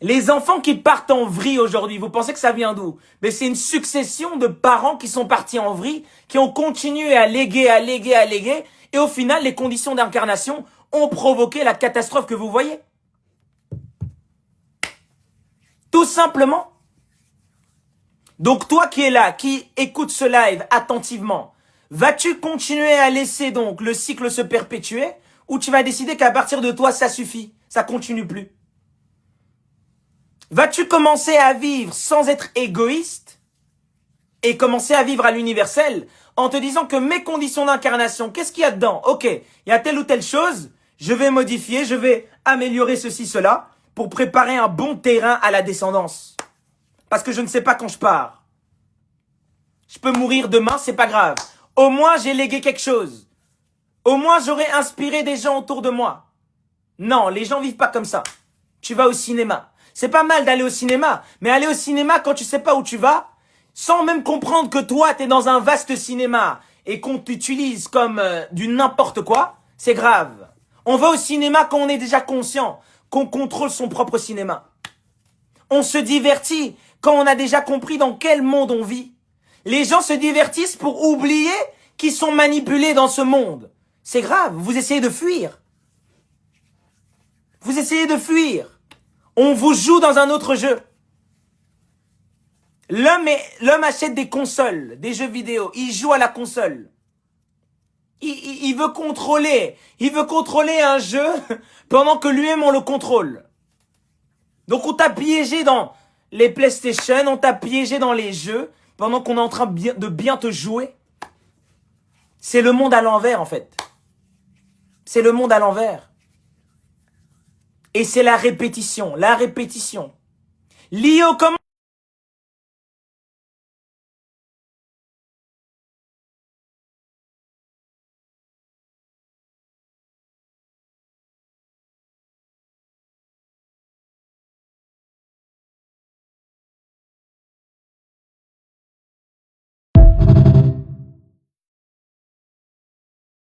Les enfants qui partent en vrille aujourd'hui, vous pensez que ça vient d'où? Mais c'est une succession de parents qui sont partis en vrille, qui ont continué à léguer, à léguer, à léguer, et au final, les conditions d'incarnation ont provoqué la catastrophe que vous voyez. Tout simplement. Donc toi qui es là, qui écoute ce live attentivement, vas-tu continuer à laisser donc le cycle se perpétuer, ou tu vas décider qu'à partir de toi, ça suffit, ça continue plus? Vas-tu commencer à vivre sans être égoïste et commencer à vivre à l'universel en te disant que mes conditions d'incarnation, qu'est-ce qu'il y a dedans? Ok, il y a telle ou telle chose, je vais modifier, je vais améliorer ceci, cela pour préparer un bon terrain à la descendance. Parce que je ne sais pas quand je pars. Je peux mourir demain, c'est pas grave. Au moins, j'ai légué quelque chose. Au moins, j'aurai inspiré des gens autour de moi. Non, les gens vivent pas comme ça. Tu vas au cinéma. C'est pas mal d'aller au cinéma, mais aller au cinéma quand tu sais pas où tu vas, sans même comprendre que toi, t'es dans un vaste cinéma et qu'on t'utilise comme du n'importe quoi, c'est grave. On va au cinéma quand on est déjà conscient qu'on contrôle son propre cinéma. On se divertit quand on a déjà compris dans quel monde on vit. Les gens se divertissent pour oublier qu'ils sont manipulés dans ce monde. C'est grave, vous essayez de fuir. Vous essayez de fuir. On vous joue dans un autre jeu. L'homme achète des consoles, des jeux vidéo. Il joue à la console. Il veut contrôler. Il veut contrôler un jeu pendant que lui-même on le contrôle. Donc on t'a piégé dans les PlayStation, on t'a piégé dans les jeux pendant qu'on est en train de bien te jouer. C'est le monde à l'envers en fait. C'est le monde à l'envers. Et c'est la répétition. L'IO, comment